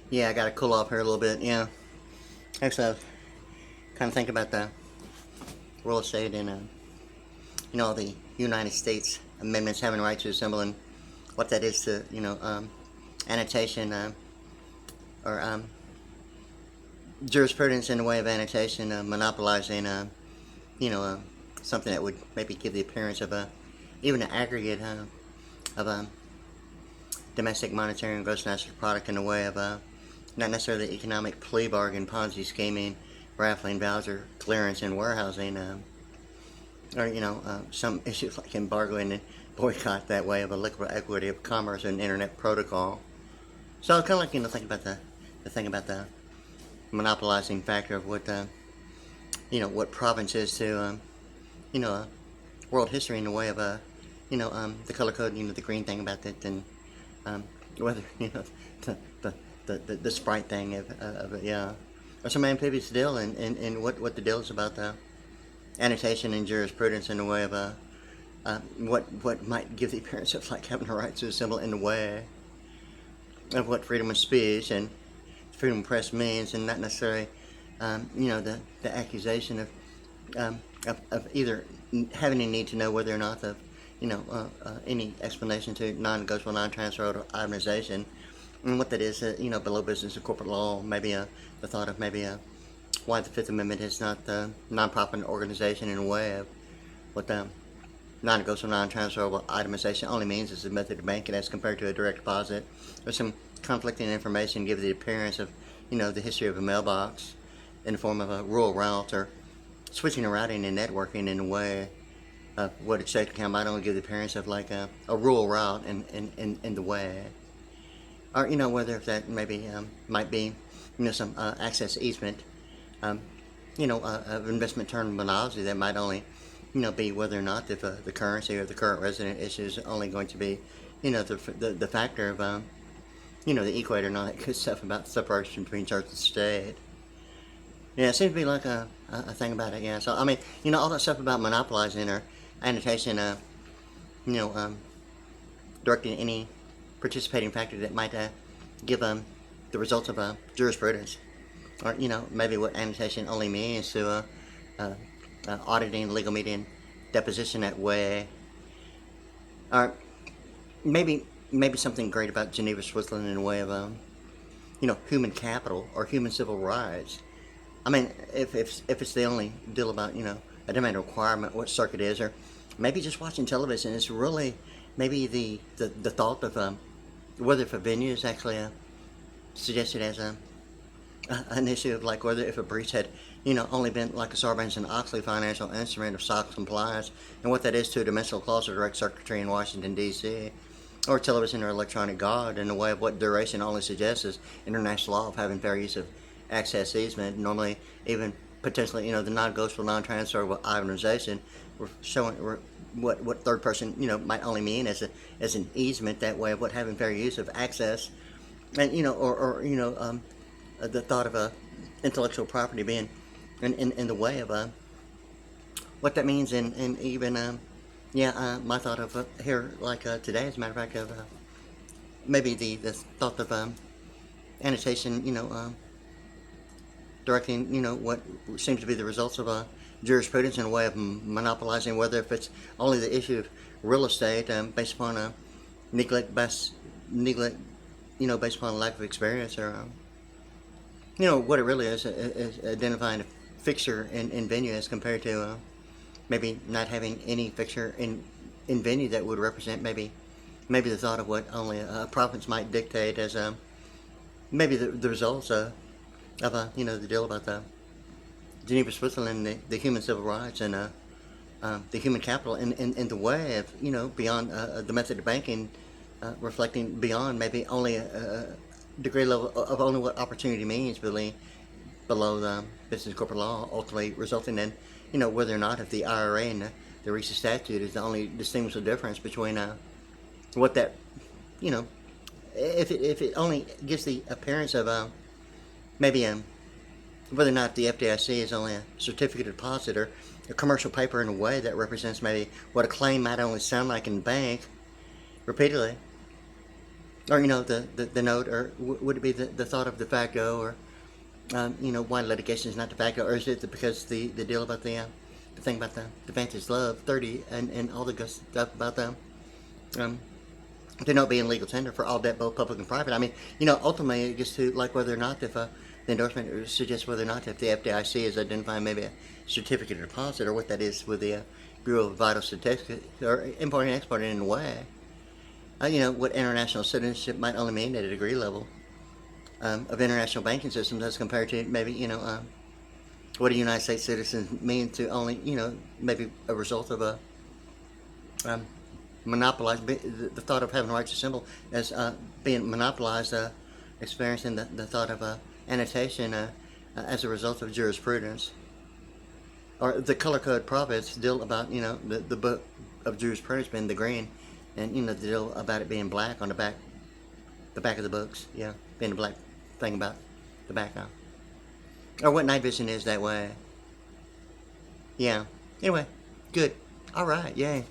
Yeah, I gotta cool off here a little bit. Yeah, actually, I was kind of thinking about the real estate and the United States amendments having right to assemble and what that is to annotation or jurisprudence in the way of annotation, monopolizing something that would maybe give the appearance of even an aggregate of domestic monetary and gross national product in the way of not necessarily economic plea bargain, Ponzi scheming, raffling, voucher clearance, and warehousing, or some issues like embargoing and boycott that way of a liquid equity of commerce and internet protocol. So it's kind of like thinking about the thing about the monopolizing factor of what province is to world history in the way of the color code, the green thing about it, and whether the sprite thing of it, yeah, or some amphibious deal, and what the deal is about the annotation and jurisprudence in the way of what might give the appearance of like having a right to assemble in the way of what freedom of speech and freedom of press means, and not necessarily the accusation of either having a need to know whether or not the any explanation to non-negotiable, non-transferable itemization, and what that is, below business and corporate law, maybe the thought of maybe why the Fifth Amendment is not the non-profit organization in a way of what the non-negotiable, non-transferable itemization only means is a method of banking as compared to a direct deposit, or some conflicting information give the appearance of the history of a mailbox in the form of a rural route, or switching and routing and networking in a way of what a state account might only give the appearance of like a rural route in the way, or whether if that maybe might be some access easement, of investment terminology that might only be whether or not if the currency or the current resident issue is only going to be the factor of the equator and all that good stuff about separation between church and state. Yeah, it seems to be like a thing about it. Yeah, so I mean, all that stuff about monopolizing or annotation, directing any participating factor that might give the results of jurisprudence, or maybe what annotation only means to auditing, legal meeting, deposition that way, or maybe something great about Geneva, Switzerland in a way of human capital or human civil rights. I mean, if it's the only deal about a demand requirement, what circuit is, or maybe just watching television, it's really maybe the thought of whether if a venue is actually suggested as an issue of like whether if a breach had only been like a Sarbanes-Oxley financial instrument of SOX compliance, and what that is to a dimensional clause or direct circuitry in Washington D.C., or television or electronic guard in the way of what duration only suggests is international law of having fair use of access easement, normally even potentially the non-negotiable, non-transferable itemization. We're showing what third person might only mean as an easement, that way of what having fair use of access, and the thought of intellectual property being in the way of what that means, and even my thought of here like today, as a matter of fact, of maybe the thought of annotation, directing what seems to be the results of jurisprudence in a way of monopolizing, whether if it's only the issue of real estate based upon neglect, based upon lack of experience, or what it really is identifying a fixture in venue as compared to maybe not having any fixture in venue that would represent maybe the thought of what only a province might dictate as maybe the results of the deal about the Geneva, Switzerland, the human civil rights, and the human capital in the way of beyond the method of banking, reflecting beyond maybe only a degree level of only what opportunity means below the business corporate law, ultimately resulting in whether or not if the IRA and the RISA statute is the only distinguishable difference between what that if it only gives the appearance of maybe whether or not the FDIC is only a certificate of deposit or a commercial paper in a way that represents maybe what a claim might only sound like in bank repeatedly, or the note, or would it be the thought of de facto, or why litigation is not de facto, or is it because the deal about the thing about the advantage love 30 and all the good stuff about um, the note being legal tender for all debt, both public and private. I mean, ultimately it gets to like whether or not if the endorsement suggests whether or not if the FDIC is identifying maybe a certificate of deposit or what that is with the Bureau of Vital Statistics or importing and exporting in a way. What international citizenship might only mean at a degree level of international banking systems as compared to maybe, what a United States citizen mean to only, maybe a result of a monopolized, the thought of having a right to assemble as being monopolized, experiencing the thought of annotation as a result of jurisprudence. Or the color code prophets deal about, the book of jurisprudence being the green, and, the deal about it being black on the back of the books, being the black thing about the background. Or what night vision is that way. Yeah. Anyway, good. All right, yay.